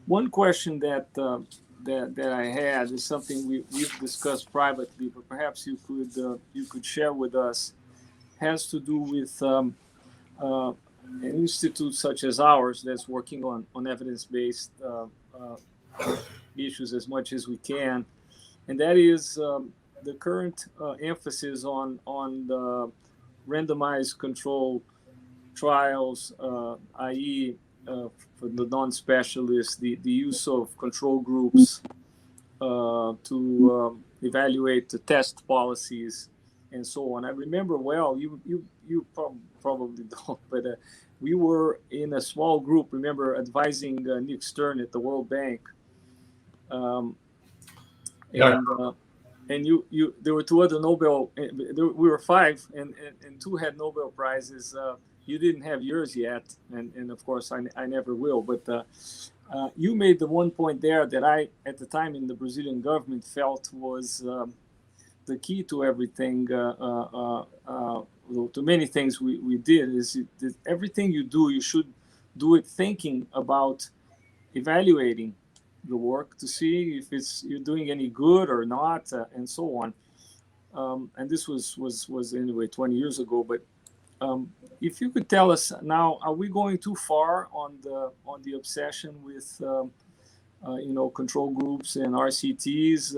One question that I had is something we've discussed privately, but perhaps you could share with us. Has to do with an institute such as ours that's working on evidence-based issues as much as we can, and that is the current emphasis on the randomized control trials, i.e. For the non-specialists, the use of control groups to evaluate the test policies and so on. I remember well, you probably don't, but we were in a small group, remember, advising Nick Stern at the World Bank. And you there were two other Nobel, we were five, and two had Nobel Prizes. You didn't have yours yet, and of course I never will, but you made the one point there that I, at the time in the Brazilian government, felt was the key to everything, to many things we did, is that everything you do, you should do it thinking about evaluating the work to see if you're doing any good or not, and so on. And this was anyway 20 years ago, but if you could tell us now, are we going too far on the obsession with control groups and RCTs?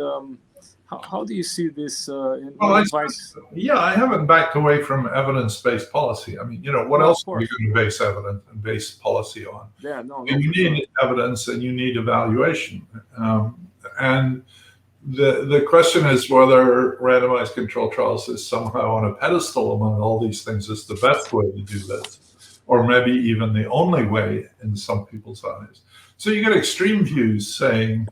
How do you see this in advice? I haven't backed away from evidence-based policy. I mean, what else are you going to base evidence and base policy on? Yeah, no. And you need evidence and you need evaluation. And the question is whether randomized control trials is somehow on a pedestal among all these things is the best way to do this, or maybe even the only way in some people's eyes. So you get extreme views saying,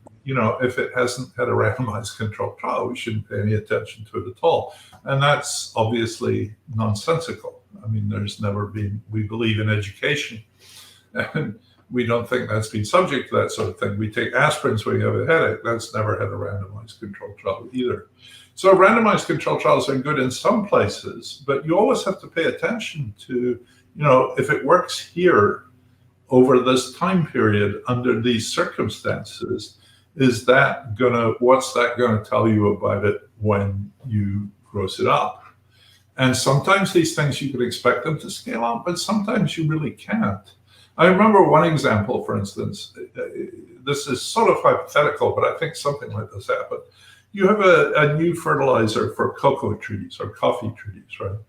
if it hasn't had a randomized control trial, we shouldn't pay any attention to it at all. And that's obviously nonsensical. I mean, we believe in education, and we don't think that's been subject to that sort of thing. We take aspirins when you have a headache. That's never had a randomized control trial either. So randomized control trials are good in some places, but you always have to pay attention to, if it works here over this time period under these circumstances, what's that gonna tell you about it when you gross it up? And sometimes these things you could expect them to scale up, but sometimes you really can't. I remember one example, for instance, this is sort of hypothetical, but I think something like this happened. You have a new fertilizer for cocoa trees or coffee trees, right?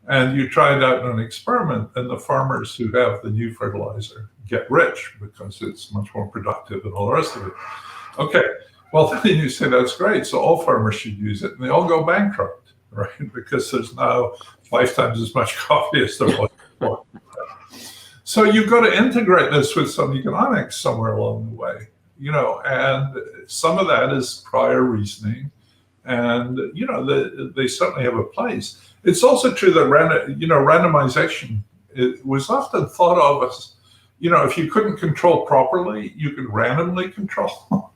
And you try it out in an experiment, and the farmers who have the new fertilizer get rich because it's much more productive and all the rest of it. Okay, well, then you say that's great, so all farmers should use it, and they all go bankrupt, right? Because there's now 5 times as much coffee as there was before. So you've got to integrate this with some economics somewhere along the way, and some of that is prior reasoning, and they certainly have a place. It's also true that randomization, it was often thought of as, if you couldn't control properly, you could randomly control.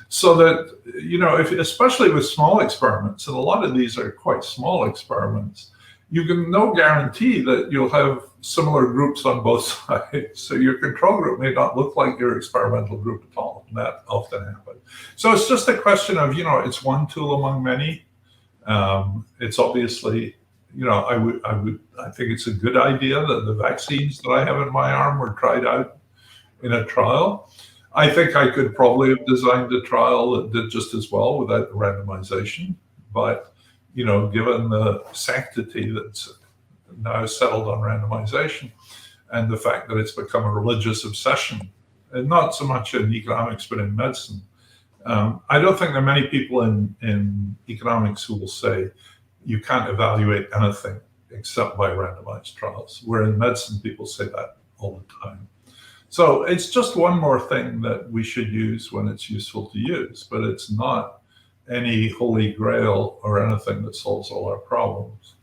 So that, especially with small experiments, and a lot of these are quite small experiments, you can no guarantee that you'll have similar groups on both sides. So your control group may not look like your experimental group at all. And that often happens. So it's just a question of, it's one tool among many. It's obviously, I think it's a good idea that the vaccines that I have in my arm were tried out in a trial. I think I could probably have designed a trial that did just as well without the randomization, but given the sanctity that's now settled on randomization and the fact that it's become a religious obsession, and not so much in economics, but in medicine, I don't think there are many people in economics who will say you can't evaluate anything except by randomized trials, where in medicine people say that all the time. So it's just one more thing that we should use when it's useful to use, but it's not any holy grail or anything that solves all our problems.